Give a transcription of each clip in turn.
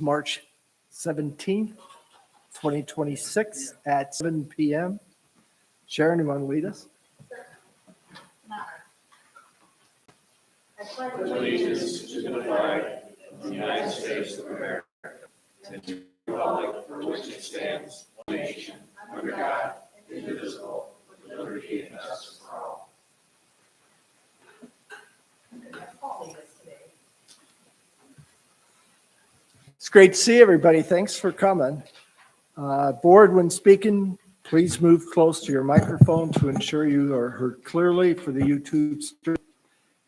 March 17th, 2026 at 7 p.m. Sharon, you want to lead us? I pledge allegiance to the flag of the United States of America and to the republic for which it stands, one nation, under God, indivisible, with liberty and justice for all. It's great to see everybody. Thanks for coming. Board, when speaking, please move close to your microphone to ensure you are heard clearly for the YouTube stream.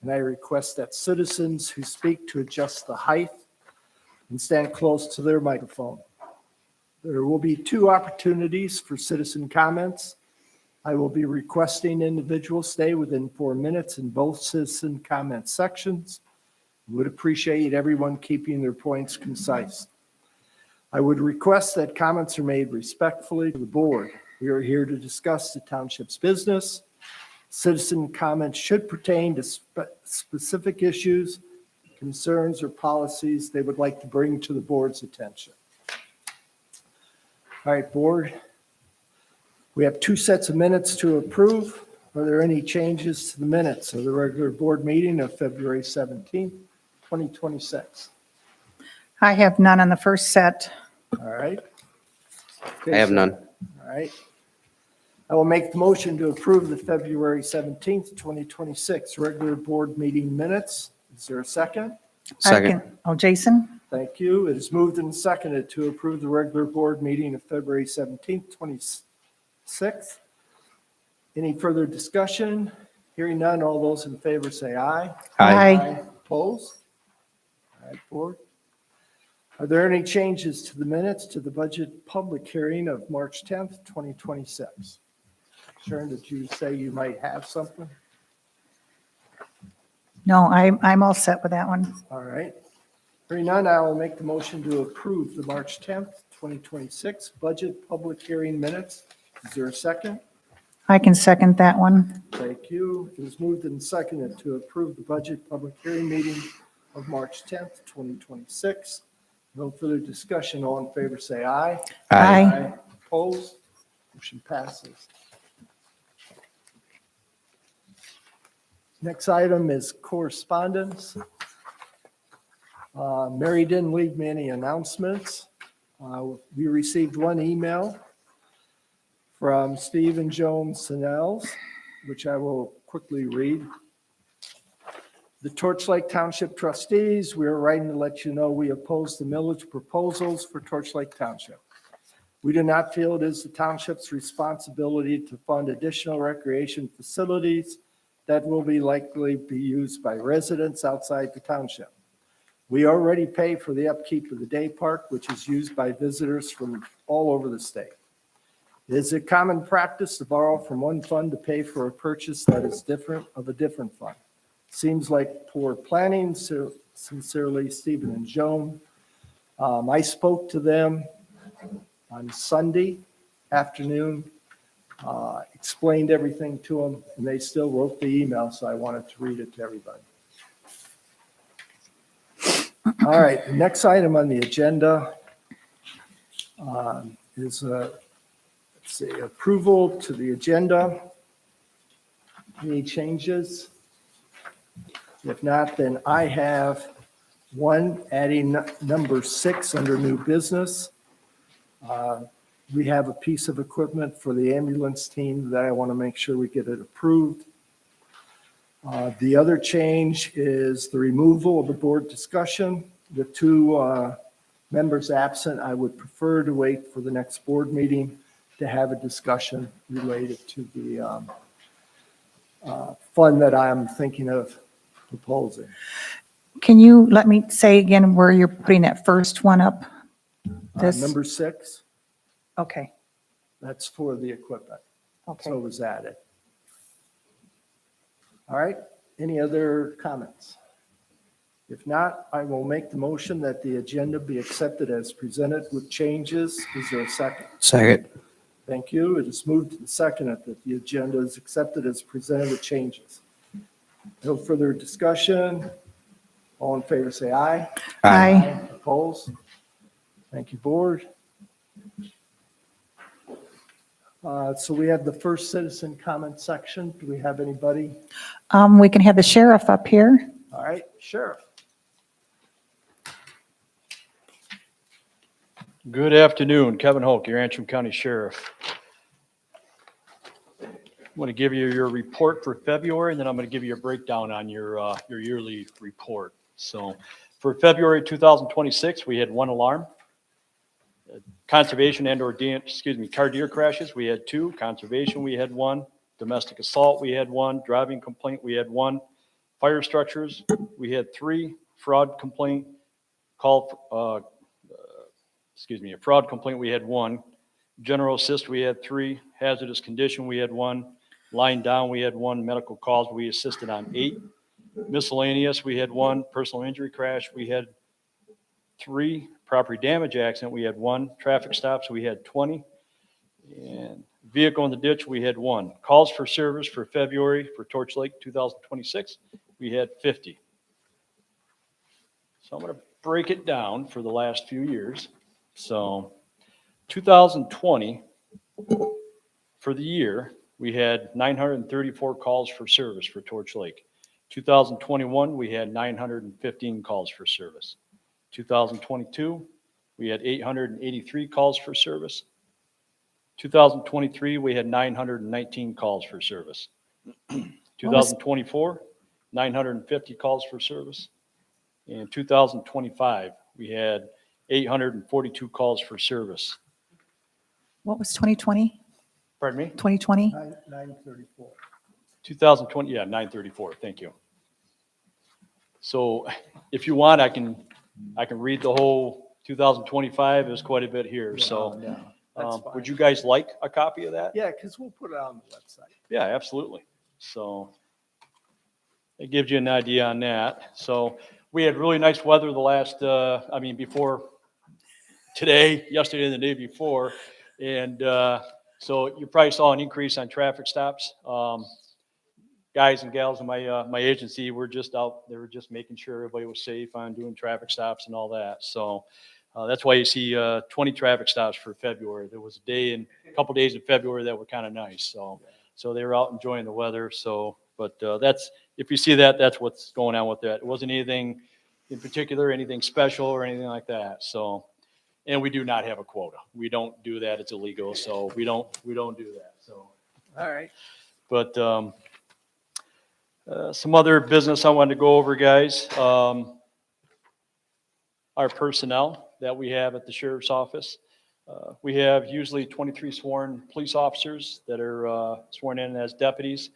And I request that citizens who speak to adjust the height and stand close to their microphone. There will be 2 opportunities for citizen comments. I will be requesting individuals stay within 4 minutes in both citizen comment sections. Would appreciate everyone keeping their points concise. I would request that comments are made respectfully to the board. We are here to discuss the township's business. Citizen comments should pertain to specific issues, concerns, or policies they would like to bring to the board's attention. All right, board. We have 2 sets of minutes to approve. Are there any changes to the minutes of the regular board meeting of February 17th, 2026? I have none on the first set. All right. I have none. All right. I will make the motion to approve the February 17th, 2026 regular board meeting minutes. Is there a second? Second. Jason? Thank you. It is moved and seconded to approve the regular board meeting of February 17th, 2026. Any further discussion? Hearing none, all those in favor say aye. Aye. Opposed? All right, board. Are there any changes to the minutes to the budget public hearing of March 10th, 2026? Sharon, did you say you might have something? No, I'm all set with that one. All right. Hearing none, I will make the motion to approve the March 10th, 2026 budget public hearing minutes. Is there a second? I can second that one. Thank you. It is moved and seconded to approve the budget public hearing meeting of March 10th, 2026. No further discussion. All in favor, say aye. Aye. Opposed? Motion passes. Next item is correspondence. Mary didn't leave me any announcements. We received one email from Steve and Joan Sennels, which I will quickly read. The Torch Lake Township trustees, we are writing to let you know we oppose the millage proposals for Torch Lake Township. We do not feel it is the township's responsibility to fund additional recreation facilities that will likely be used by residents outside the township. We already pay for the upkeep of the day park, which is used by visitors from all over the state. It is a common practice to borrow from one fund to pay for a purchase that is different of a different fund. Seems like poor planning. So sincerely, Stephen and Joan. I spoke to them on Sunday afternoon, explained everything to them, and they still wrote the email, so I wanted to read it to everybody. All right, the next item on the agenda is approval to the agenda. Any changes? If not, then I have one, adding number 6 under new business. We have a piece of equipment for the ambulance team that I want to make sure we get it approved. The other change is the removal of the board discussion. With 2 members absent, I would prefer to wait for the next board meeting to have a discussion related to the fund that I'm thinking of proposing. Can you let me say again where you're putting that first one up? This? Number 6, Okay, that's for the equipment. okay. So it was added. All right, any other comments? If not, I will make the motion that the agenda be accepted as presented with changes. Is there a second? Second. Thank you. It is moved and seconded that the agenda is accepted as presented with changes. No further discussion. All in favor, say aye. Aye. Opposed? Thank you, Board. So we have the first citizen comment section. Do we have anybody? We can have the sheriff up here. All right, Sheriff. Good afternoon, Kevin Hoke, your Antrim County Sheriff. I'm going to give you your report for February, and then I'm going to give you a breakdown on your yearly report. So for February 2026, we had 1 alarm. Conservation car deer crashes, we had 2. Conservation, we had 1. Domestic assault, we had 1. Driving complaint, we had 1. Fire structures, we had 3. Fraud complaint, a fraud complaint, we had 1. General assist, we had 3. Hazardous condition, we had 1. Lying down, we had 1. Medical calls, we assisted on 8. Miscellaneous, we had 1. Personal injury crash, we had 3. Property damage accident, we had 1. Traffic stops, we had 20. And vehicle in the ditch, we had 1. Calls for service for February for Torch Lake 2026, we had 50. So I'm going to break it down for the last few years. So 2020, for the year, we had 934 calls for service for Torch Lake. 2021, we had 915 calls for service. 2022, we had 883 calls for service. 2023, we had 919 calls for service. 2024, 950 calls for service. In 2025, we had 842 calls for service. What was 2020? Pardon me? 2020? 934. 2020, yeah, 934, thank you. So if you want, I can read the whole 2025, there's quite a bit here, so. No, that's fine. Would you guys like a copy of that? Yeah, because we'll put it on the website. Yeah, absolutely. So it gives you an idea on that. So we had really nice weather the last, before today, yesterday and the day before. And so you probably saw an increase on traffic stops. Guys and gals in my agency were just out, they were just making sure everybody was safe on doing traffic stops and all that. So that's why you see 20 traffic stops for February. There was a couple days in February that were kind of nice. So they were out enjoying the weather. So, but that's, if you see that, that's what's going on with that. It wasn't anything in particular, anything special or anything like that. So, and we do not have a quota. We don't do that. It's illegal. So we don't do that. So, All right. but some other business I wanted to go over, guys. Our personnel that we have at the sheriff's office. We have usually 23 sworn police officers that are sworn in as deputies.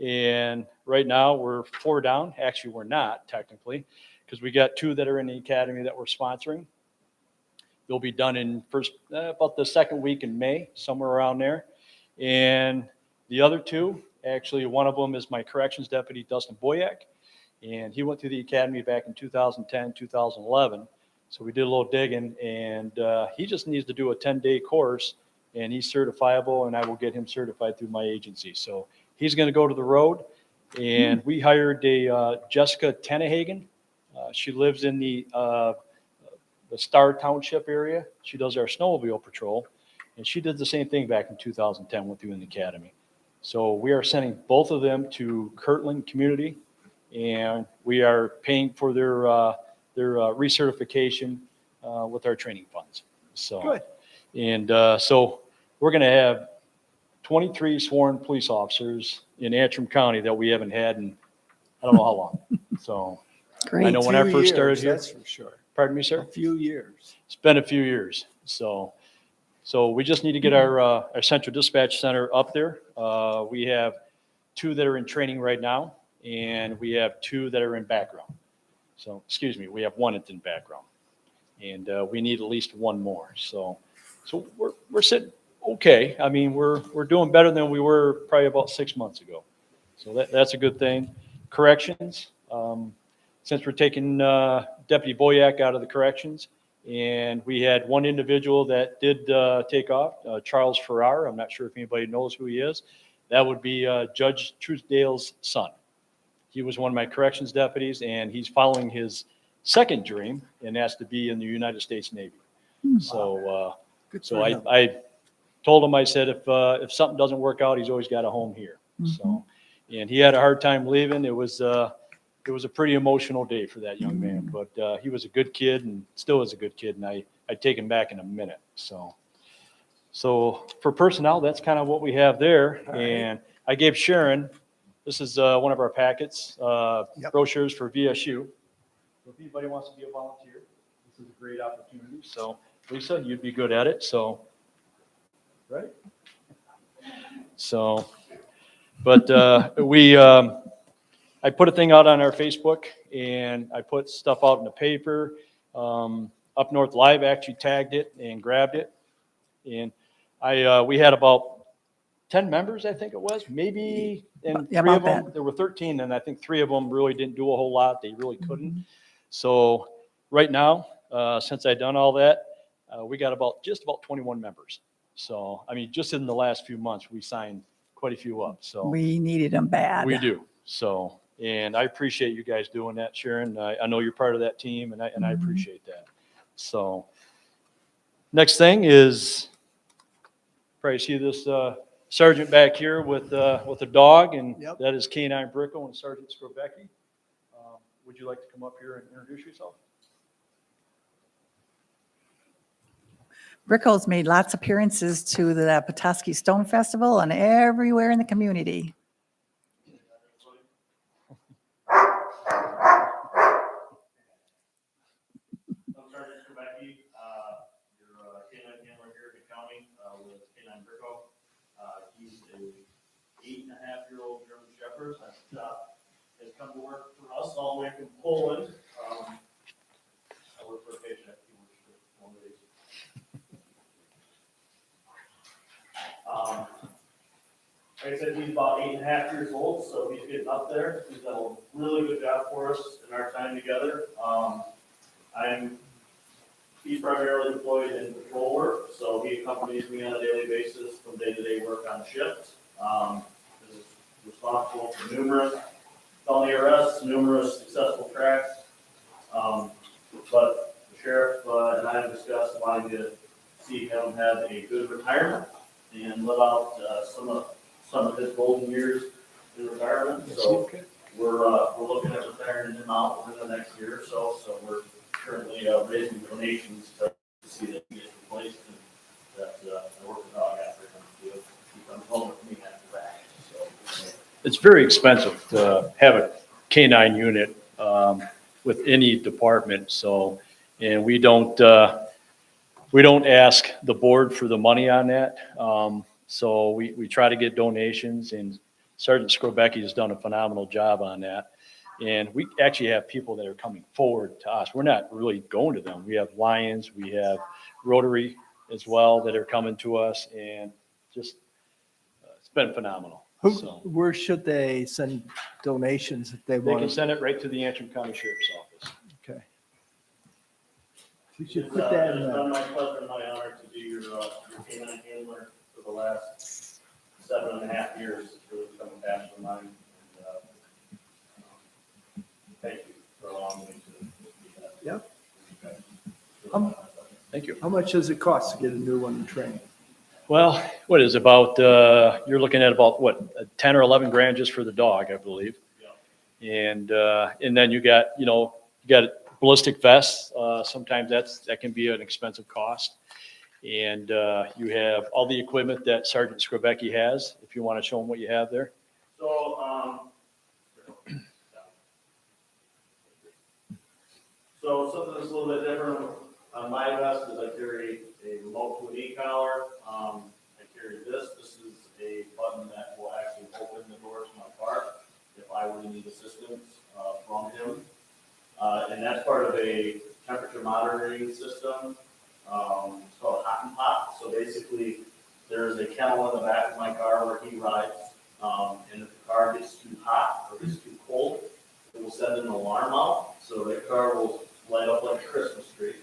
And right now we're 4 down. Actually, we're not technically, because we got 2 that are in the academy that we're sponsoring. They'll be done in about the 2nd week in May, somewhere around there. And the other 2, actually, one of them is my corrections deputy, Dustin Boyack. And he went through the academy back in 2010, 2011. So we did a little digging, and he just needs to do a 10-day course, and he's certifiable, and I will get him certified through my agency. So he's going to go to the road, and we hired a Jessica Tennehagen. She lives in the Star Township area. She does our snowmobile patrol, and she did the same thing back in 2010 with you in the academy. So we are sending both of them to Kirtland Community, and we are paying for their recertification with our training funds. So, Good. And so we're going to have 23 sworn police officers in Antrim County that we haven't had in I don't know how long. So Great. I know when I Few first started years, here. that's for sure. Pardon me, sir? A few years. It's been a few years. So we just need to get our central dispatch center up there. We have 2 that are in training right now, and we have 2 that are in background. So, excuse me, we have 1 that's in background, and we need at least 1 more. So we're sitting okay. I mean, we're doing better than we were probably about 6 months ago. So that's a good thing. Corrections, since we're taking Deputy Boyack out of the corrections, and we had 1 individual that did take off, Charles Farrar. I'm not sure if anybody knows who he is. That would be Judge Truesdale's son. He was one of my corrections deputies, and he's following his 2nd dream, and that's to be in the United States Navy. So, Good so for him. I told him, I said, if something doesn't work out, he's always got a home here. So, and he had a hard time leaving. It was a pretty emotional day for that young man, but he was a good kid and still is a good kid. And I'd take him back in a minute. So for personnel, that's kind of what we have there. All right. And I gave Sharon, this is one of our packets, Yep. brochures for VSU. So if anybody wants to be a volunteer, this is a great opportunity. So Lisa, you'd be good at it. So, right? So, but I put a thing out on our Facebook and I put stuff out in the paper. Up North Live actually tagged it and grabbed it. And we had about 10 members, I think it was, maybe, and Yeah, three of about them, there were 13, and I think 3 of them really didn't do a whole lot. They really couldn't. So right now, since I've done all that, we got just about 21 members. So, I mean, just in the last few months, we signed quite a few up. So We needed them bad. we do. So, and I appreciate you guys doing that, Sharon. I know you're part of that team, and I appreciate that. So, next thing is, probably see this sergeant back here with a dog, and Yep. that is K-9 Brickle and Sergeant Skrobecki. Would you like to come up here and introduce yourself? Brickell's made lots of appearances to the Petoskey Stone Festival and everywhere in the community. I'm Sergeant Skrobecki, your K-9 handler here in the county with K-9 Brickle. He's a 8.5-year-old German Shepherd that has come to work for us all the way from Poland. I work for a paycheck. He works for one of these. Like I said, he's about 8.5 years old, so he's getting up there. He's done a really good job for us in our time together. He's primarily deployed in patrol work, so he accompanies me on a daily basis from day-to-day work on shift. Is responsible for numerous felony arrests, numerous successful tracks. But the sheriff and I have discussed wanting to see him have a good retirement and live out some of his golden years in retirement. So we're looking at retiring him out within the next year or so. So we're currently raising donations to see that he gets replaced and that I work with dog after him to keep him home with me after that. So It's very expensive to have a K-9 unit with any department. So, and we don't ask the board for the money on that. So we try to get donations, and Sergeant Skrobecki has done a phenomenal job on that. And we actually have people that are coming forward to us. We're not really going to them. We have Lions, we have Rotary as well that are coming to us, and just it's been phenomenal. So Where should they send donations if they they can want? send it right to the Antrim County Sheriff's Office. Okay. You should put that in It's there. been my pleasure and my honor to be your K-9 handler for the last 7.5 years. It's really become a passion of mine. Thank you for allowing me to be that. Yep. Okay. Thank you. How much does it cost to get a new one and train? Well, what is about, you're looking at about, 10 or 11 grand just for the dog, I believe. Yeah. And then you got ballistic vests. Sometimes that can be an expensive cost. And you have all the equipment that Sergeant Skrobecki has, if you want to show them what you have there. So something that's a little bit different on my vest is I carry a remote to an e-collar. I carry this. This is a button that will actually open the door to my car if I were to need assistance from him. And that's part of a temperature monitoring system. It's called Hot and Pop. So basically, there's a kennel in the back of my car where he rides. And if the car gets too hot or gets too cold, it will send an alarm out. So the car will light up like a Christmas tree.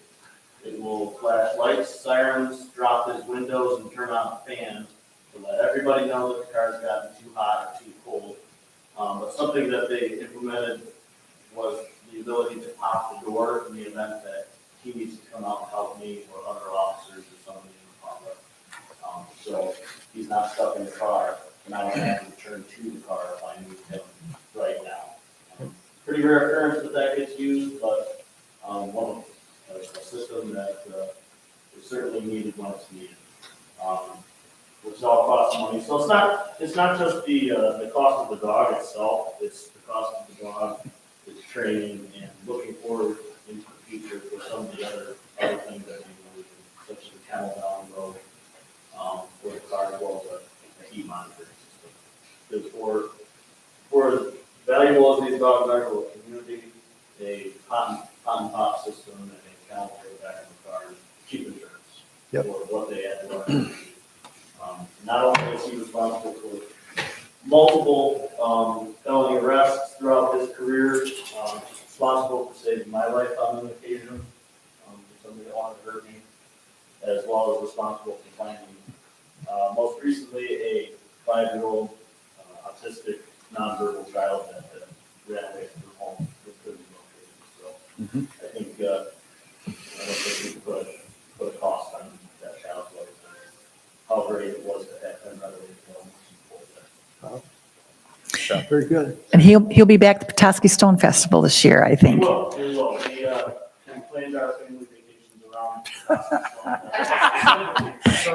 It will flash lights, sirens, drop his windows, and turn on a fan to let everybody know that the car's gotten too hot or too cold. But something that they implemented was the ability to pop the door in the event that he needs to come out and help me or other not stuck in the car, and I don't have to return to the car if I need him right now. Pretty rare occurrence that gets used, but a system that is certainly needed when it's needed. Which all costs money. So it's not just the cost of the dog itself, it's the cost of the dog, its training, and looking forward into the future for some of the other things that we need, such as the kennel down the road, for the car, as well as a heat monitoring system. Because for as valuable as these dogs are to a community, a hot and pop system and a kennel for the back of the car is cheap insurance. Yep. For what they add to our community. Not only is he responsible for multiple felony arrests throughout his career, responsible for saving my life on an occasion, for somebody that wanted to hurt me, as well as responsible for finding, most recently, a 5-year-old autistic nonverbal child that ran away from home with good location. So I think I don't think we could put a cost on that child's life. How great it was to have him right away. Very good. And he'll be back at the Petoskey Stone Festival this year, I He think. will. We planned our family vacations around.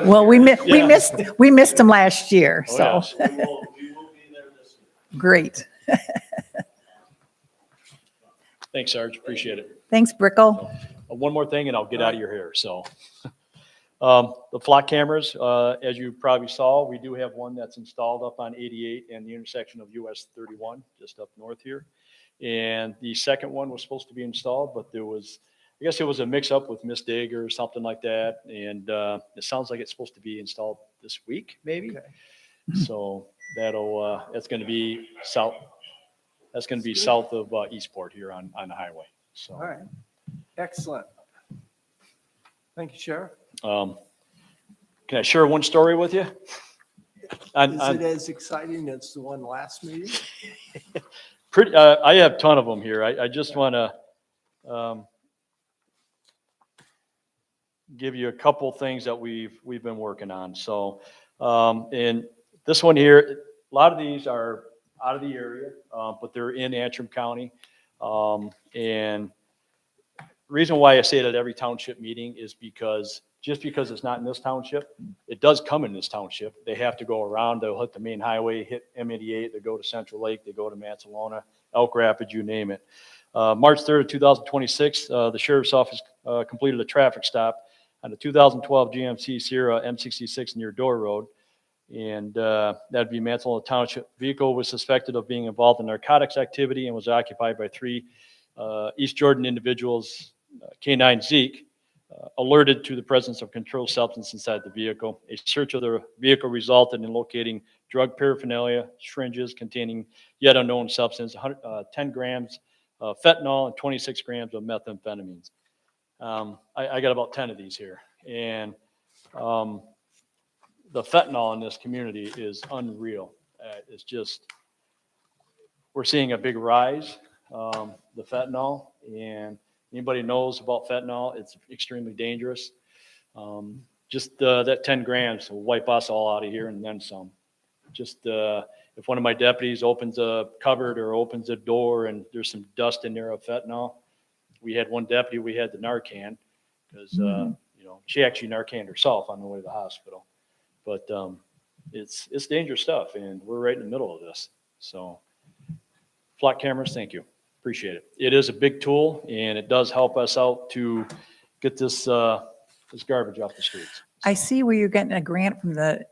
Well, we missed him last year, Oh, so, yes. We will be there this year. great. Thanks, Sarge. Appreciate it. Thanks, Brickle. One more thing and I'll get out of your hair. So the flock cameras, as you probably saw, we do have one that's installed up on 88 and the intersection of US 31, just up north here. And the second one was supposed to be installed, but I guess it was a mix up with Miss Dig or something like that. And it sounds like it's supposed to be installed this week, maybe. Okay. So that's going to be south. That's going to be south of Eastport here on the highway. So. All right. Excellent. Thank you, Sheriff. Can I share one story with you? Is it as exciting as the one last meeting? I have a ton of them here. I just want to give you a couple things that we've been working on. So, and this one here, a lot of these are out of the area, but they're in Antrim County. And reason why I say it at every township meeting is because just because it's not in this township, it does come in this township. They have to go around, they'll hit the main highway, hit M88, they go to Central Lake, they go to Mansalona, Elk Rapids, you name it. March 3rd, 2026, the Sheriff's Office completed a traffic stop on the 2012 GMC Sierra M66 near Door Road. And that'd be Mansalona Township. Vehicle was suspected of being involved in narcotics activity and was occupied by 3 East Jordan individuals. K9 Zeke alerted to the presence of controlled substance inside the vehicle. A search of the vehicle resulted in locating drug paraphernalia, syringes containing yet unknown substance, 10 grams of fentanyl and 26 grams of methamphetamines. I got about 10 of these here. And the fentanyl in this community is unreal. It's just, we're seeing a big rise, the fentanyl, and anybody knows about fentanyl, it's extremely dangerous. Just that 10 grams will wipe us all out of here and then some. Just if one of my deputies opens a cupboard or opens a door and there's some dust in there of fentanyl, we had one deputy, we had the Narcan, because she actually Narcaned herself on the way to the hospital. But it's dangerous stuff, and we're right in the middle of this. So flock cameras, thank you. Appreciate it. It is a big tool, and it does help us out to get this garbage off the streets. I see where you're getting a grant from the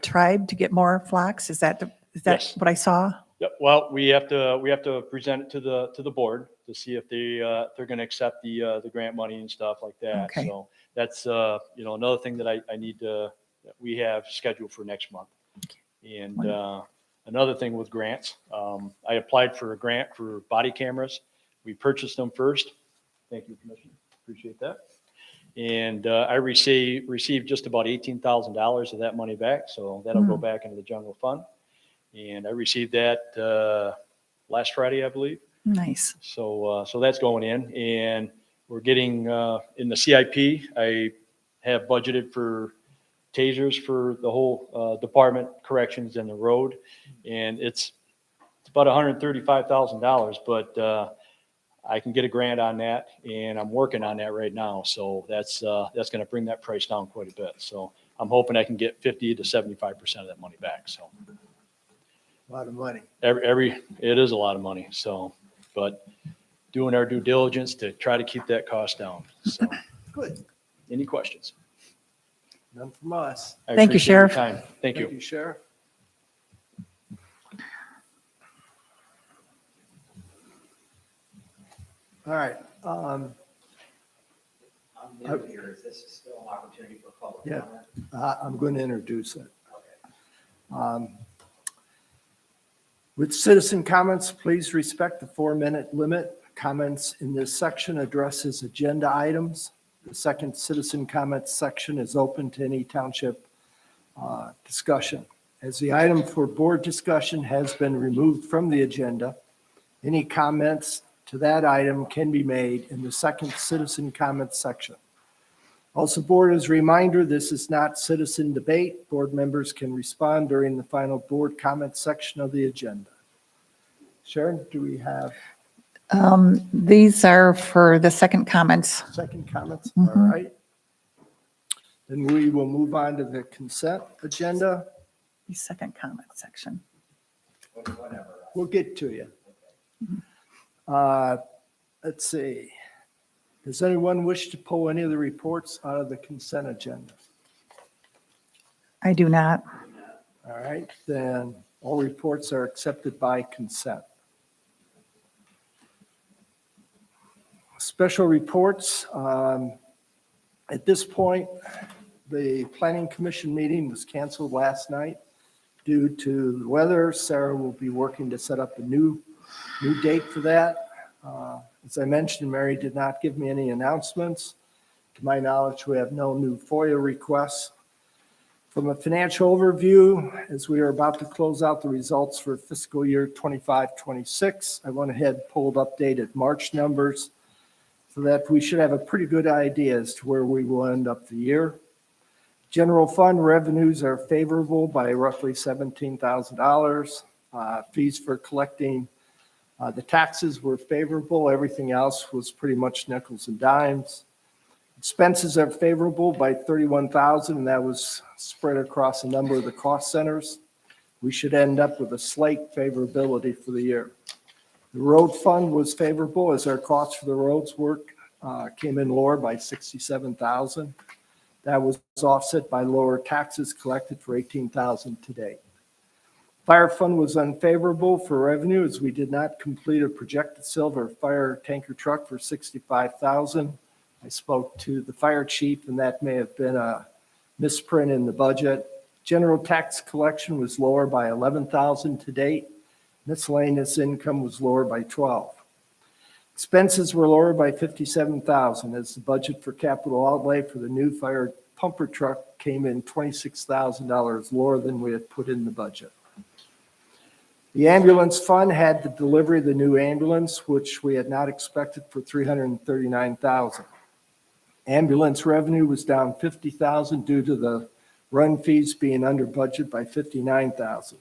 tribe to get more flocks. Is that Yes. what I saw? Yep. Well, we have to present it to the board to see if they're going to accept the grant money and stuff like that. Okay. So that's another thing that I need to that we have scheduled for next month. And another thing with grants, I applied for a grant for body cameras. We purchased them first. Thank you, Commissioner. Appreciate that. And I received just about $18,000 of that money back. So that'll go back into the general fund. And I received that last Friday, I believe. Nice. So that's going in, and we're getting in the CIP. I have budgeted for tasers for the whole department, corrections and the road. And it's about $135,000, but I can get a grant on that, and I'm working on that right now. So that's going to bring that price down quite a bit. So I'm hoping I can get 50 to 75% of that money back. So A lot of money. it is a lot of money. So, but doing our due diligence to try to keep that cost down. So, Good. any questions? None from us. I Thank you, appreciate your Sheriff. time. Thank you. Thank you, Sheriff. All right. I'm new here. Is this still an opportunity for public Yeah. comment? I'm going to introduce it. Okay. With citizen comments, please respect the 4-minute limit. Comments in this section addresses agenda items. The second citizen comments section is open to any township discussion. As the item for board discussion has been removed from the agenda, any comments to that item can be made in the second citizen comments section. Also, board, as a reminder, this is not citizen debate. Board members can respond during the final board comment section of the agenda. Sharon, do we have These are for the second comments. second comments? All right. Then we will move on to the consent agenda. The second comment section. Whatever. We'll get to you. Let's see. Does anyone wish to pull any of the reports out of the consent agenda? I do not. All right, then all reports are accepted by consent. Special reports. At this point, the Planning Commission meeting was canceled last night due to the weather. Sarah will be working to set up a new date for that. As I mentioned, Mary did not give me any announcements. To my knowledge, we have no new FOIA requests. From a financial overview, as we are about to close out the results for fiscal year 25-26, I went ahead and pulled updated March numbers so that we should have a pretty good idea as to where we will end up the year. General fund revenues are favorable by roughly $17,000. Fees for collecting the taxes were favorable. Everything else was pretty much nickels and dimes. Expenses are favorable by $31,000, and that was spread across a number of the cost centers. We should end up with a slight favorability for the year. The road fund was favorable as our costs for the roads work came in lower by $67,000. That was offset by lower taxes collected for $18,000 to date. Fire fund was unfavorable for revenue as we did not complete a projected silver fire tanker truck for $65,000. I spoke to the fire chief, and that may have been a misprint in the budget. General tax collection was lower by $11,000 to date. Miscellaneous income was lower by $12,000. Expenses were lower by $57,000 as the budget for capital outlay for the new fire pumper truck came in $26,000 lower than we had put in the budget. The ambulance fund had the delivery of the new ambulance, which we had not expected, for $339,000. Ambulance revenue was down $50,000 due to the run fees being under budget by $59,000.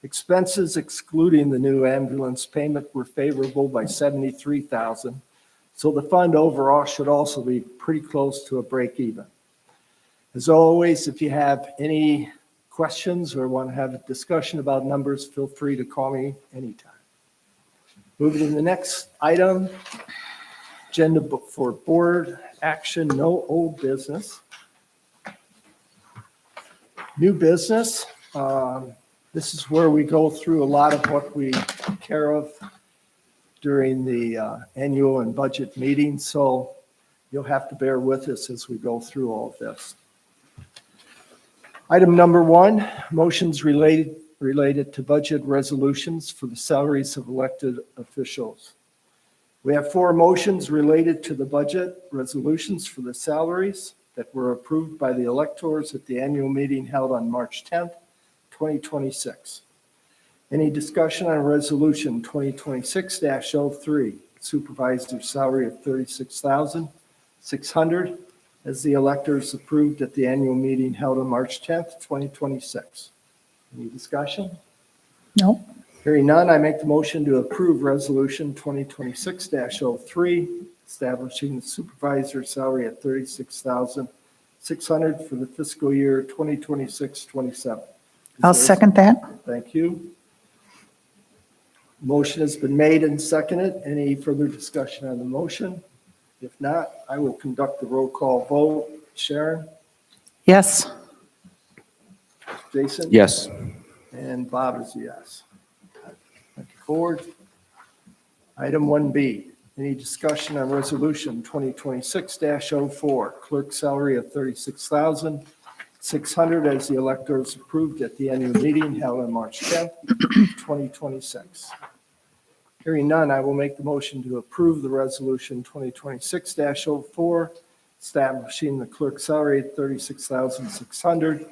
Expenses excluding the new ambulance payment were favorable by $73,000. So the fund overall should also be pretty close to a break even. As always, if you have any questions or want to have a discussion about numbers, feel free to call me anytime. Moving to the next item, agenda for board action, no old business. New business. This is where we go through a lot of what we take care of during the annual and budget meetings. So you'll have to bear with us as we go through all of this. Item number 1, motions related to budget resolutions for the salaries of elected officials. We have 4 motions related to the budget resolutions for the salaries that were approved by the electors at the annual meeting held on March 10th, 2026. Any discussion on resolution 2026-03, supervisor's salary of $36,600, as the electors approved at the annual meeting held on March 10th, 2026. Any discussion? Nope. Hearing none, I make the motion to approve Resolution 2026-03, establishing the supervisor's salary at $36,600 for the fiscal year 2026-27. I'll second that. Thank you. Motion has been made and seconded. Any further discussion on the motion? If not, I will conduct the roll call vote. Sharon? Yes. Jason? Yes. And Bob is a yes. Thank you, Board. Item 1B, any discussion on Resolution 2026-04, clerk salary of $36,600 as the electors approved at the annual meeting held on March 10th, 2026. Hearing none, I will make the motion to approve the Resolution 2026-04, establishing the clerk salary at $36,600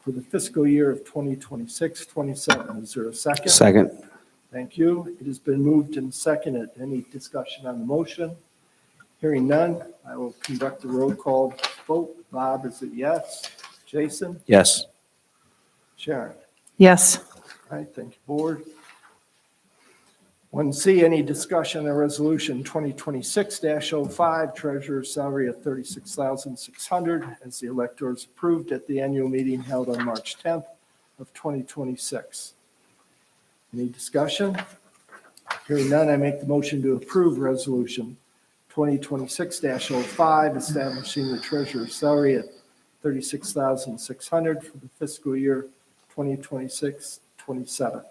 for the fiscal year of 2026-27. Is there a second? Second. Thank you. It has been moved and seconded. Any discussion on the motion? Hearing none, I will conduct the roll call vote. Bob is a yes. Jason? Yes. Sharon? Yes. All right, thank you, Board. 1C, any discussion on Resolution 2026-05, treasurer's salary of $36,600 as the electors approved at the annual meeting held on March 10th of 2026. Any discussion? Hearing none, I make the motion to approve Resolution 2026-05, establishing the treasurer's salary at $36,600 for the fiscal year 2026-27.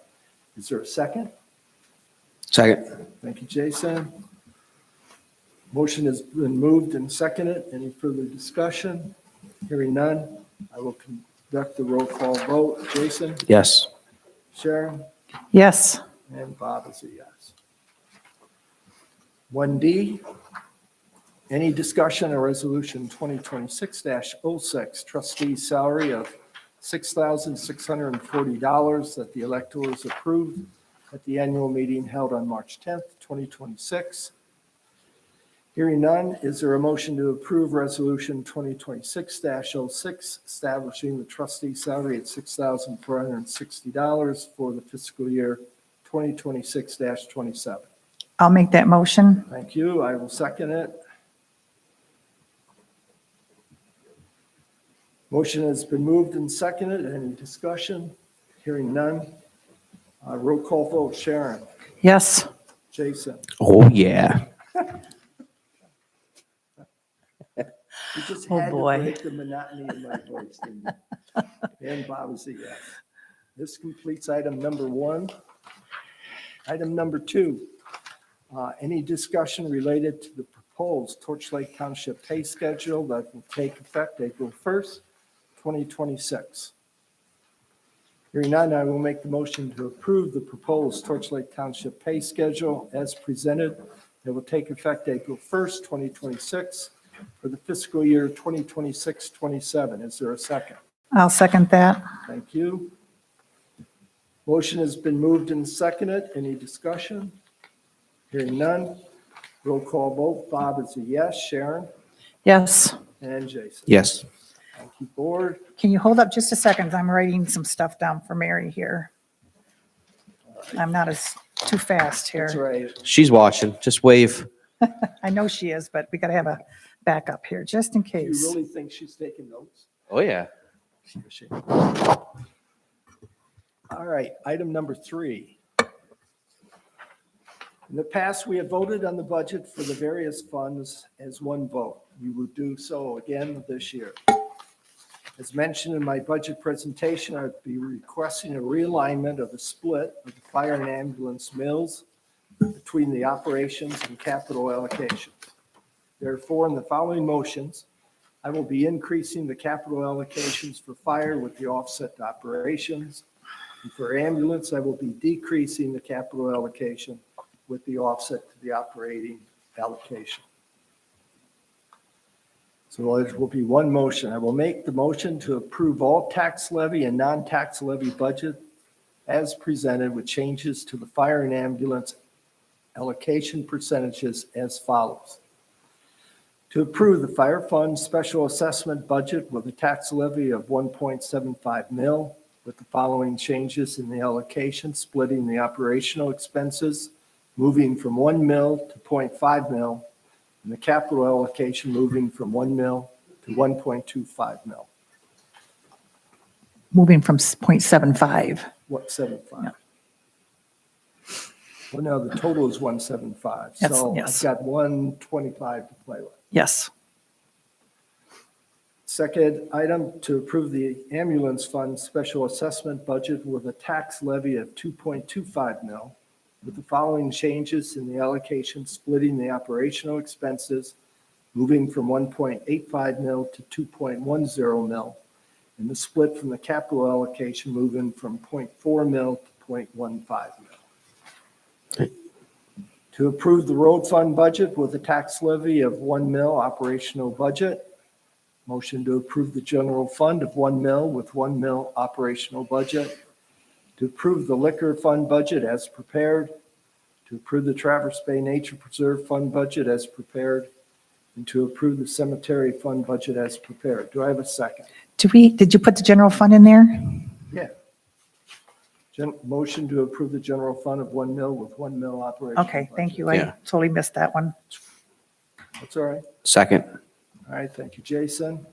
Is there a second? Second. Thank you, Jason. Motion has been moved and seconded. Any further discussion? Hearing none, I will conduct the roll call vote. Jason? Yes. Sharon? Yes. And Bob is a yes. 1D, any discussion on Resolution 2026-06, trustee salary of $6,640 that the electors approved at the annual meeting held on March 10th, 2026. Hearing none, is there a motion to approve Resolution 2026-06, establishing the trustee salary at $6,460 for the fiscal year 2026-27? I'll make that motion. Thank you. I will second it. Motion has been moved and seconded. Any discussion? Hearing none. Roll call vote. Sharon? Yes. Jason? Oh, yeah. You just Oh, had to boy. break the monotony of my voice, didn't you? And Bob is a yes. This completes item number 1. Item number 2, any discussion related to the proposed Torch Lake Township pay schedule that will take effect April 1st, 2026. Hearing none, I will make the motion to approve the proposed Torch Lake Township pay schedule as presented. It will take effect April 1st, 2026 for the fiscal year 2026-27. Is there a second? I'll second that. Thank you. Motion has been moved and seconded. Any discussion? Hearing none. Roll call vote. Bob is a yes. Sharon? Yes. And Jason? Yes. Thank you, Board. Can you hold up just a second? I'm writing some stuff down for Mary here. I'm not as too fast That's here. right. She's watching. Just wave. I know she is, but we got to have a backup here just in Do you case. really think she's taking notes? Oh, yeah. All right, item number 3. In the past, we have voted on the budget for the various funds as one vote. We will do so again this year. As mentioned in my budget presentation, I'd be requesting a realignment of the split of the fire and ambulance mills between the operations and capital allocations. Therefore, in the following motions, I will be increasing the capital allocations for fire with the offset to operations. And for ambulance, I will be decreasing the capital allocation with the offset to the operating allocation. So it will be one motion. I will make the motion to approve all tax levy and non-tax levy budget as presented with changes to the fire and ambulance allocation percentages as follows. To approve the fire fund special assessment budget with a tax levy of 1.75 mil with the following changes in the allocation, splitting the operational expenses, moving from 1 mil to 0.5 mil, and the capital allocation moving from 1 mil to 1.25 mil. Moving from 0.75. What, 75? Yeah. Well, no, the total is 175. Yes, So yes. I've got 125 to play with. Yes. Second item, to approve the ambulance fund special assessment budget with a tax levy of 2.25 mil, with the following changes in the allocation, splitting the operational expenses, moving from 1.85 mil to 2.10 mil, and the split from the capital allocation moving from 0.4 mil to 0.15 mil. To approve the road fund budget with a tax levy of 1 mil operational budget. Motion to approve the general fund of 1 mil with 1 mil operational budget. To approve the liquor fund budget as prepared. To approve the Traverse Bay Nature Preserve fund budget as prepared. And to approve the cemetery fund budget as prepared. Do I have a second? Did you put the general fund in there? Yeah. Motion to approve the general fund of 1 mil with 1 mil operational Okay, budget. thank you. I Yeah. totally missed that one. That's all right. Second. All right, thank you, Jason.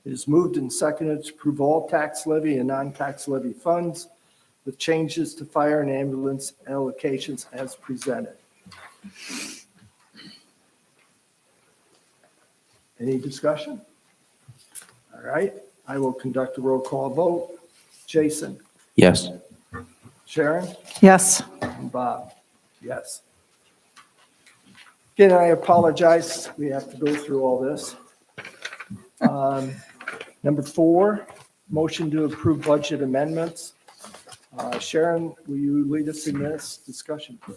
It is moved and seconded to approve all tax levy and non-tax levy funds with changes to fire and ambulance allocations as presented. Any discussion? All right, I will conduct a roll call vote. Jason, Yes. Sharon, Yes. and Bob, yes. Again, I apologize, we have to go through all this. Number 4, motion to approve budget amendments. Sharon, will you lead us in this discussion, please?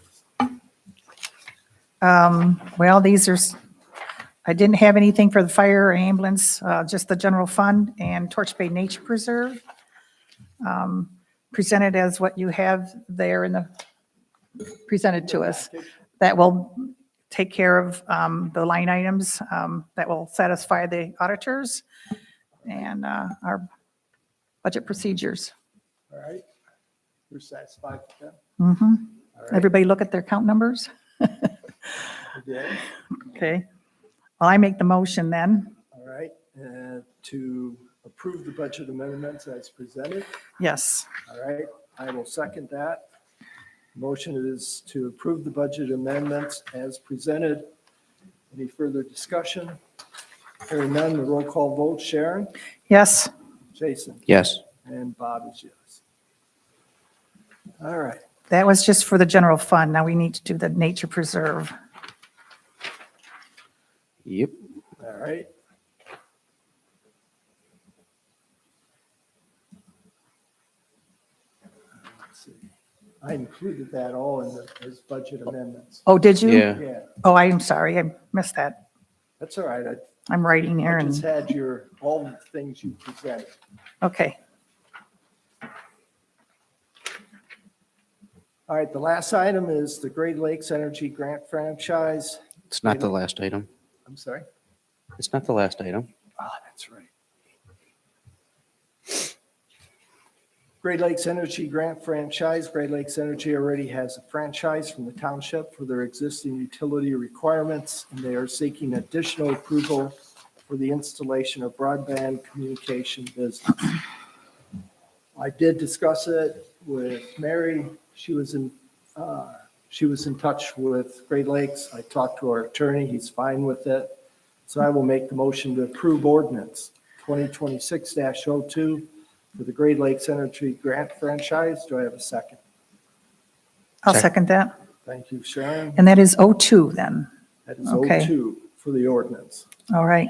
Well, I didn't have anything for the fire or ambulance, just the general fund and Torch Bay Nature Preserve. Presented as what you have there presented to us. That will take care of the line items that will satisfy the auditors and our budget procedures. All right, you're satisfied with that? Mhm. All right. Everybody look at their count numbers? Again, Okay. Well, I make the motion then. all right, to approve the budget amendments as presented. Yes. All right, I will second that. Motion is to approve the budget amendments as presented. Any further discussion? Hearing none, the roll call vote. Sharon, Yes. Jason, Yes. and Bob is yes. All right, That was just for the general fund. Now we need to do the nature preserve. Yep. all right. Let's see. I included that all in as budget amendments. Oh, did you? Yeah. Yeah, Oh, I'm sorry. I missed that. that's all right. I'm writing here I just and, had all the things you presented. okay. All right, the last item is the Great Lakes Energy Grant Franchise. It's not the last item. I'm sorry? It's not the last item. Ah, that's right. Great Lakes Energy Grant Franchise. Great Lakes Energy already has a franchise from the township for their existing utility requirements, and they are seeking additional approval for the installation of broadband communication business. I did discuss it with Mary. She was in touch with Great Lakes. I talked to our attorney. He's fine with it. So I will make the motion to approve ordinance 2026-02 for the Great Lakes Energy Grant Franchise. Do I have a second? I'll second that. Thank you, Sharon. And that is 02 then. That is Okay. 02 for the ordinance. All right.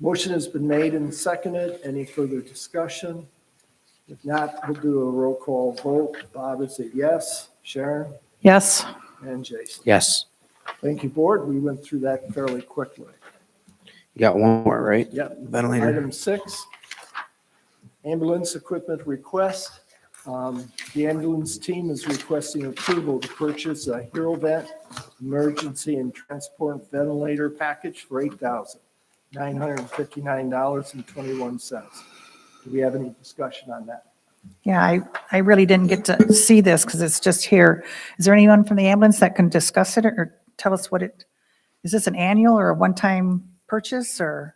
Motion has been made and seconded. Any further discussion? If not, we'll do a roll call vote. Bob is a yes. Sharon Yes. and Jason. Yes. Thank you, board. We went through that fairly quickly. You got one more, right? Yep. Ventilator. Item 6, ambulance equipment request. The ambulance team is requesting approval to purchase a Hero Vent emergency and transport ventilator package for $8,959.21. Do we have any discussion on that? Yeah, I really didn't get to see this because it's just here. Is there anyone from the ambulance that can discuss it or tell us what it, is this an annual or a one-time purchase or?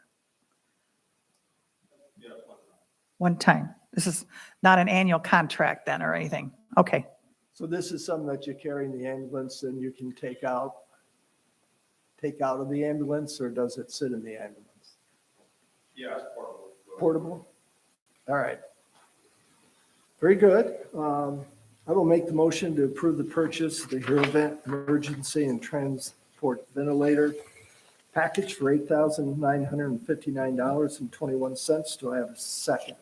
One time. This is not an annual contract then or anything. Okay. So this is something that you carry in the ambulance and you can take out of the ambulance, or does it sit in the ambulance? Yeah, it's portable. Portable? All right. Very good. I will make the motion to approve the purchase of the Hero Vent Emergency and Transport Ventilator package for $8,959.21. Do I have a second?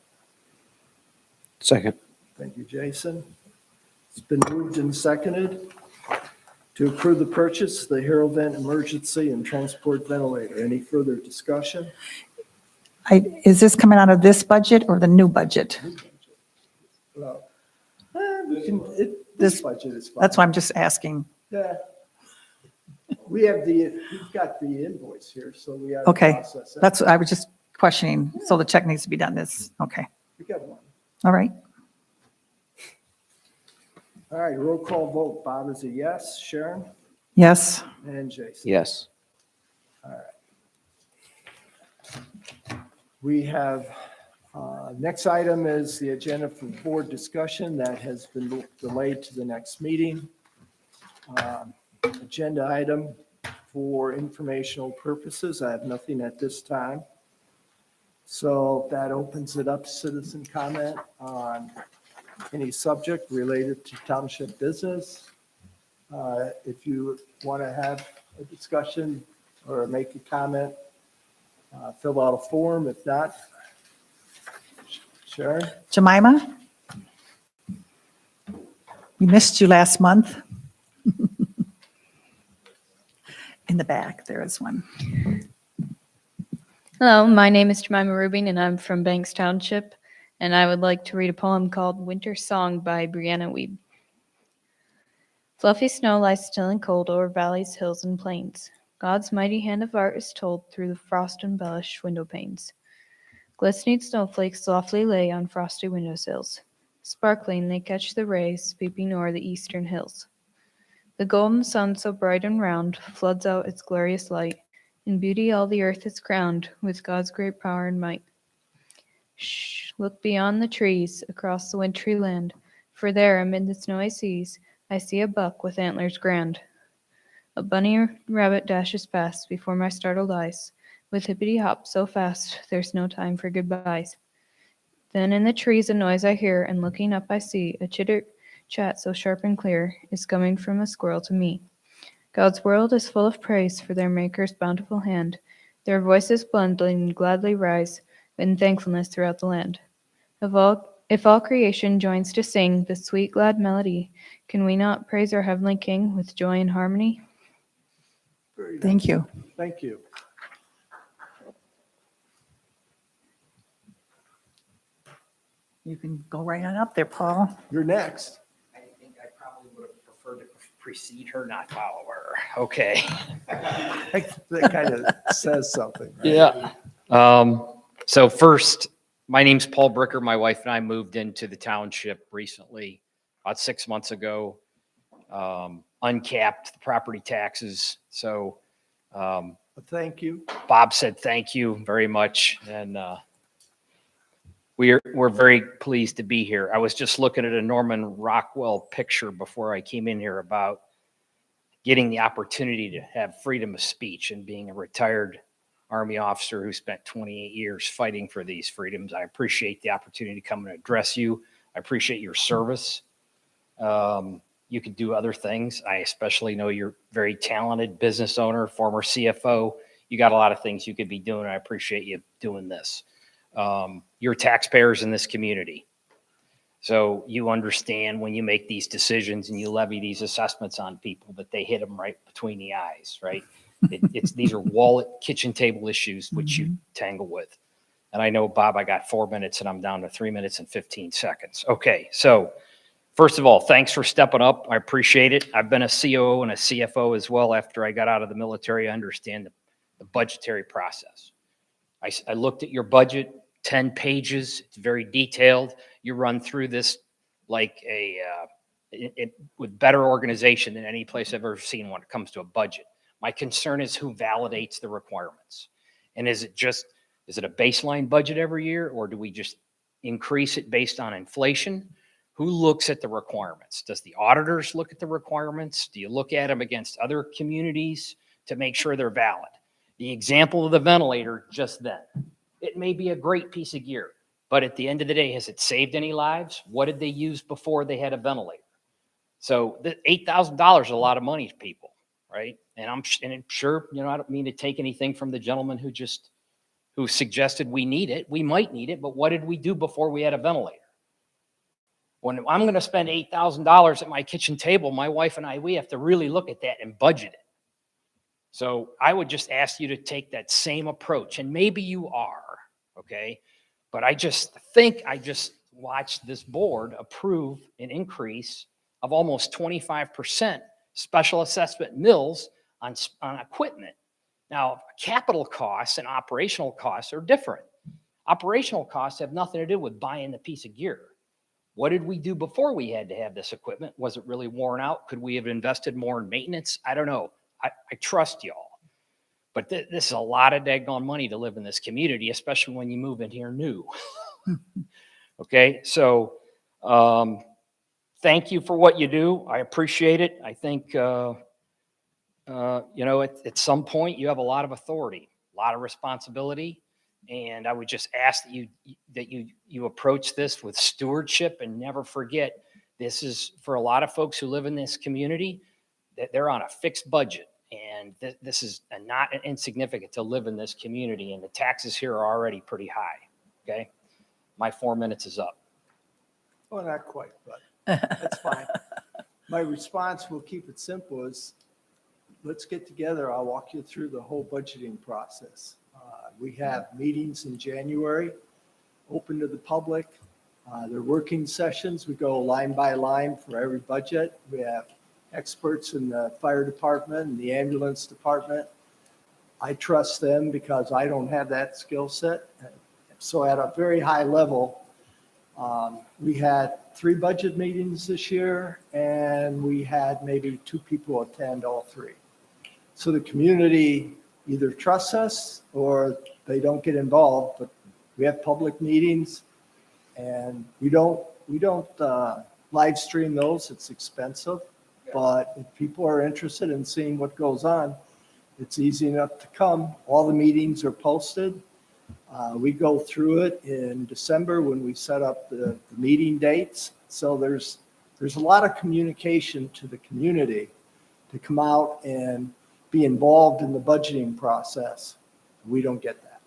Second. Thank you, Jason. It's been moved and seconded to approve the purchase of the Hero Vent Emergency and Transport Ventilator. Any further discussion? Is this coming out of this budget or the new budget? Well, this budget is fine. That's why I'm just asking. Yeah. We've got the invoice here, so we have to Okay, process that. that's, I was just questioning. So the check needs to be done this, okay. We got one. All right. All right, roll call vote. Bob is a yes. Sharon Yes. and Jason. Yes. We have, next item is the agenda for board discussion that has been delayed to the next meeting. Agenda item for informational purposes. I have nothing at this time. So that opens it up to citizen comment on any subject related to township business. If you want to have a discussion or make a comment, fill out a form. If not, Sharon? Jemima? We missed you last month. In the back, there is one. Hello, my name is Jemima Rubin, and I'm from Banks Township, and I would like to read a poem called Winter Song by Brianna Weeb. Fluffy snow lies still and cold over valleys, hills, and plains. God's mighty hand of art is told through the frost-embellished window panes. Glistening snowflakes softly lay on frosty windowsills. Sparkling, they catch the rays peeping o'er the eastern hills. The golden sun, so bright and round, floods out its glorious light. In beauty all the earth is crowned with God's great power and might. Shh, look beyond the trees, across the wintry land, for there, amid the snowy seas, I see a buck with antlers grand. A bunny rabbit dashes past before my startled eyes, with hippity hop so fast, there's no time for goodbyes. Then in the trees a noise I hear, and looking up I see a chitter chat so sharp and clear is coming from a squirrel to me. God's world is full of praise for their Maker's bountiful hand. Their voices blending gladly rise in thankfulness throughout the land. If all creation joins to sing this sweet glad melody, can we not praise our heavenly King with joy and harmony? Very nice. Thank you. Thank you. You can go right on up there, Paul. You're next. I think I probably would have preferred to precede her, not follow her. Okay. That kind of says something, right? Yeah. So first, my name's Paul Bricker. My wife and I moved into the township recently, about 6 months ago. Uncapped property taxes. So Thank you. Bob said thank you very much, and we're very pleased to be here. I was just looking at a Norman Rockwell picture before I came in here about getting the opportunity to have freedom of speech, and being a retired Army officer who spent 28 years fighting for these freedoms. I appreciate the opportunity to come and address you. I appreciate your service. You could do other things. I especially know you're a very talented business owner, former CFO. You got a lot of things you could be doing. I appreciate you doing this. You're taxpayers in this community. So you understand when you make these decisions and you levy these assessments on people that they hit them right between the eyes, right? These are wallet, kitchen table issues which you tangle with. And I know, Bob, I got 4 minutes and I'm down to 3 minutes and 15 seconds. Okay, so First of all, thanks for stepping up. I appreciate it. I've been a COO and a CFO as well after I got out of the military. I understand the budgetary process. I looked at your budget, 10 pages. It's very detailed. You run through this like with better organization than any place I've ever seen when it comes to a budget. My concern is who validates the requirements. And is it a baseline budget every year, or do we just increase it based on inflation? Who looks at the requirements? Does the auditors look at the requirements? Do you look at them against other communities to make sure they're valid? The example of the ventilator just then, it may be a great piece of gear, but at the end of the day, has it saved any lives? What did they use before they had a ventilator? So the $8,000 is a lot of money to people, right? And I'm sure, I don't mean to take anything from the gentleman who suggested we need it. We might need it, but what did we do before we had a ventilator? When I'm going to spend $8,000 at my kitchen table, my wife and I, we have to really look at that and budget it. So I would just ask you to take that same approach, and maybe you are, okay? But I just watched this board approve an increase of almost 25% special assessment mills on equipment. Now, capital costs and operational costs are different. Operational costs have nothing to do with buying the piece of gear. What did we do before we had to have this equipment? Was it really worn out? Could we have invested more in maintenance? I don't know. I trust y'all. But this is a lot of daggone money to live in this community, especially when you move in here new. Okay, so thank you for what you do. I appreciate it. I think, at some point you have a lot of authority, a lot of responsibility. And I would just ask that you approach this with stewardship and never forget, this is for a lot of folks who live in this community, that they're on a fixed budget. And this is not insignificant to live in this community. And the taxes here are already pretty high. Okay. My 4 minutes is up. Well, not quite, but that's fine. My response, we'll keep it simple, is let's get together. I'll walk you through the whole budgeting process. We have meetings in January, open to the public. They're working sessions. We go line by line for every budget. We have experts in the fire department and the ambulance department. I trust them because I don't have that skill set. So at a very high level, we had 3 budget meetings this year, and we had maybe 2 people attend all 3. So the community either trusts us or they don't get involved, but we have public meetings, and we don't live stream those. It's expensive, but if people are interested in seeing what goes on, it's easy enough to come. All the meetings are posted. We go through it in December when we set up the meeting dates. So there's a lot of communication to the community to come out and be involved in the budgeting process. We don't get that.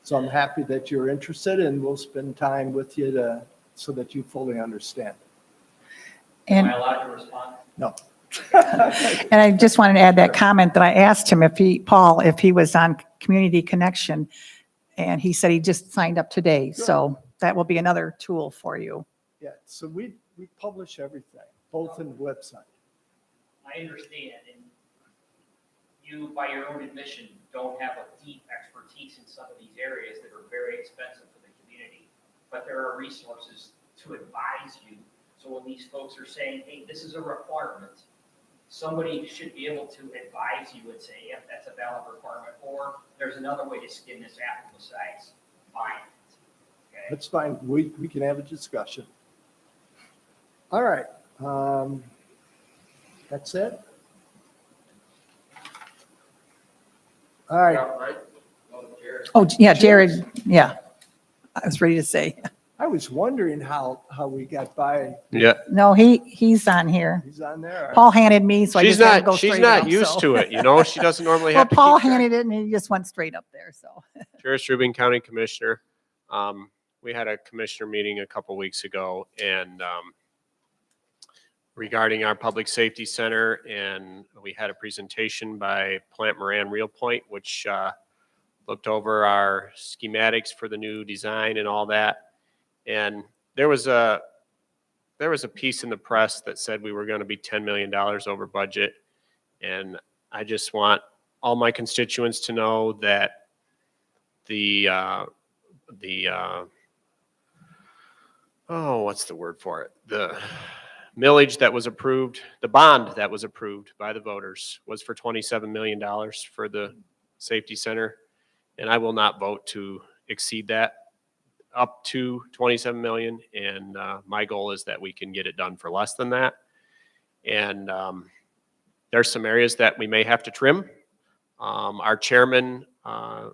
So I'm happy that you're interested, and we'll spend time with you so that you fully understand. Am And, I allowed to respond? No. and I just wanted to add that comment that I asked him if he was on Community Connection, and he said he just signed up today. Good. So that will be another tool for you. Yeah, so we publish everything, both in the website. I understand, and you, by your own admission, don't have a deep expertise in some of these areas that are very expensive for the community, but there are resources to advise you. So when these folks are saying, hey, this is a requirement, somebody should be able to advise you and say, yep, that's a valid requirement, or there's another way to skin this apple besides buying it. Okay? That's fine. We can have a discussion. All right. That's it. All right. Oh, yeah, Jared, yeah. I was ready to say. I was wondering how we got by. Yeah. No, he's on here. He's on there. Paul handed me, so I She's just had to go not, she's straight not up, used so. to it, She doesn't normally Well, have to Paul keep track. handed it and he just went straight up there, so. Sheriff Rubin, County Commissioner. We had a commissioner meeting a couple weeks ago, and regarding our public safety center, and we had a presentation by Plant Moran Real Point, which looked over our schematics for the new design and all that. And there was a there was a piece in the press that said we were going to be $10 million over budget. And I just want all my constituents to know that the what's the word for it? The millage that was approved, the bond that was approved by the voters was for $27 million for the safety center. And I will not vote to exceed that up to 27 million. And my goal is that we can get it done for less than that. And there's some areas that we may have to trim. Our chairman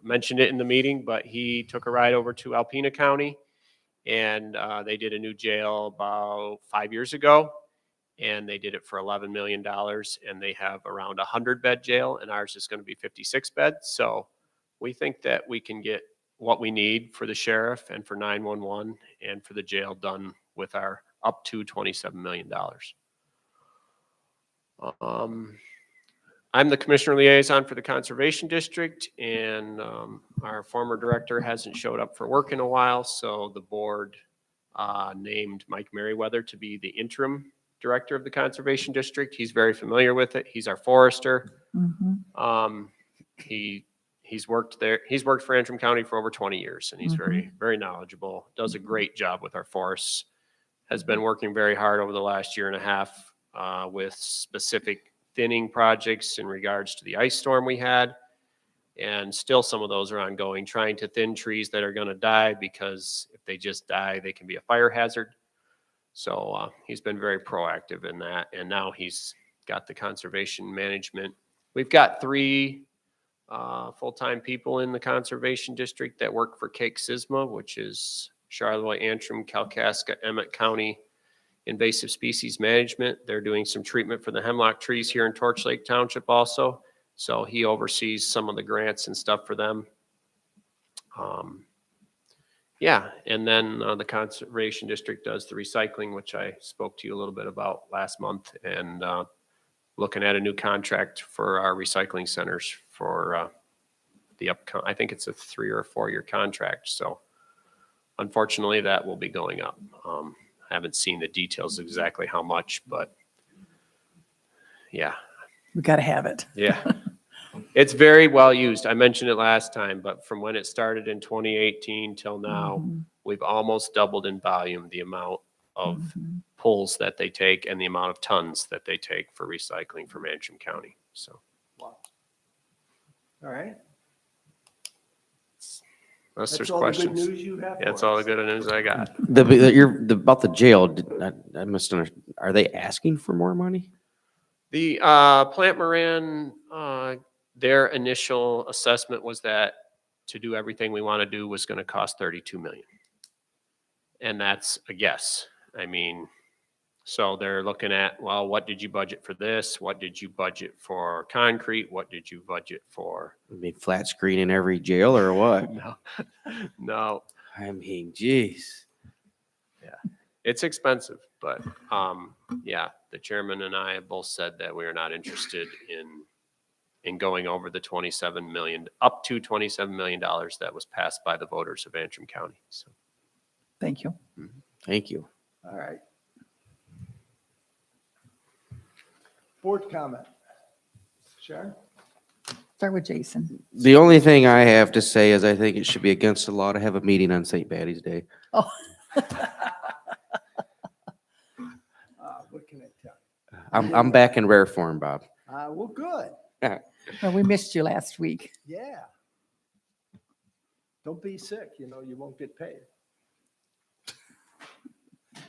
mentioned it in the meeting, but he took a ride over to Alpena County, and they did a new jail about 5 years ago, and they did it for $11 million, and they have around a 100-bed jail, and ours is going to be 56 beds. So we think that we can get what we need for the sheriff and for 911 and for the jail done with our up to $27 million. I'm the commissioner liaison for the Conservation District, and our former director hasn't showed up for work in a while, so the board named Mike Merriweather to be the interim director of the Conservation District. He's very familiar with it. He's our forester. He's worked there. He's worked for Antrim County for over 20 years, and he's very, very knowledgeable. Does a great job with our forests. Has been working very hard over the last year and a half with specific thinning projects in regards to the ice storm we had. And still some of those are ongoing, trying to thin trees that are going to die, because if they just die, they can be a fire hazard. So he's been very proactive in that. And now he's got the conservation management. We've got 3 full-time people in the Conservation District that work for Cake SISMA, which is Charlevoix, Antrim, Kalkaska, Emmett County Invasive Species Management. They're doing some treatment for the hemlock trees here in Torch Lake Township also. So he oversees some of the grants and stuff for them. Yeah, and then the Conservation District does the recycling, which I spoke to you a little bit about last month, and looking at a new contract for our recycling centers for the upcoming, I think it's a 3 or 4 year contract. So unfortunately that will be going up. I haven't seen the details exactly how much, but yeah. We got to have it. Yeah. It's very well used. I mentioned it last time, but from when it started in 2018 till now, we've almost doubled in volume the amount of pulls that they take and the amount of tons that they take for recycling from Antrim County. So, Wow. All right. unless there's That's all the good questions. news you have Yeah, for that's all the us. good news I got. About the jail, I must understand, are they asking for more money? The Plant Moran, their initial assessment was that to do everything we want to do was going to cost 32 million. And that's a guess. I mean, so they're looking at, well, what did you budget for this? What did you budget for concrete? What did you budget for? I mean, flat screen in every jail or what? No, I mean, geez. it's expensive, but yeah, the chairman and I have both said that we are not interested in going over the 27 million, up to $27 million that was passed by the voters of Antrim County. So, Thank you. Thank you. All right. Board comment. Sharon? Start with Jason. The only thing I have to say is I think it should be against the law to have a meeting on St. Patty's Day. Oh, What can I tell you? I'm back in rare form, Bob. Well, good. well, we missed you last week. Yeah. Don't be sick, you know, you won't get paid.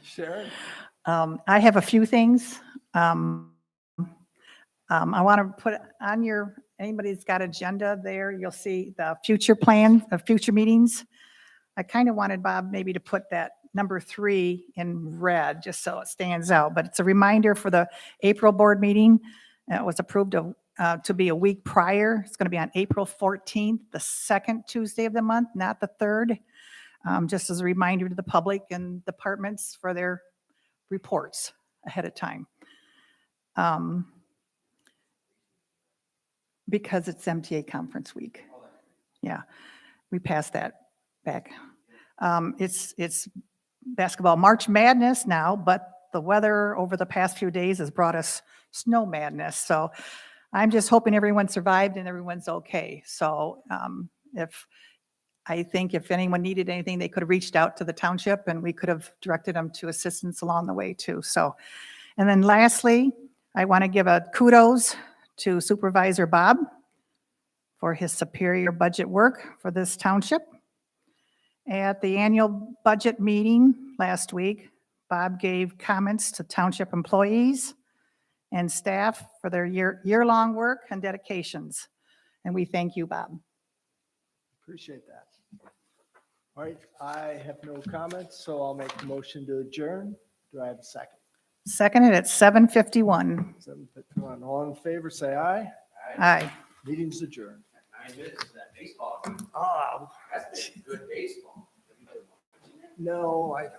Sharon? I have a few things. I want to put on your, anybody that's got agenda there, you'll see the future plan of future meetings. I kind of wanted Bob maybe to put that number 3 in red, just so it stands out, but it's a reminder for the April board meeting. It was approved to be a week prior. It's going to be on April 14th, the second Tuesday of the month, not the 3rd. Just as a reminder to the public and departments for their reports ahead of time. Because it's MTA conference week. Yeah, we passed that back. It's basketball March Madness now, but the weather over the past few days has brought us snow madness. So I'm just hoping everyone survived and everyone's okay. So I think if anyone needed anything, they could have reached out to the township and we could have directed them to assistance along the way too. So, and then lastly, I want to give a kudos to Supervisor Bob for his superior budget work for this township. At the annual budget meeting last week, Bob gave comments to township employees and staff for their year-long work and dedications. And we thank you, Bob. Appreciate that. All right, I have no comments, so I'll make a motion to adjourn. Do I have a second? Seconded at 7:51. 7:51. All in favor, say aye. Aye. Meeting's adjourned. 9 minutes of that baseball. Oh, That's good baseball. no, I don't.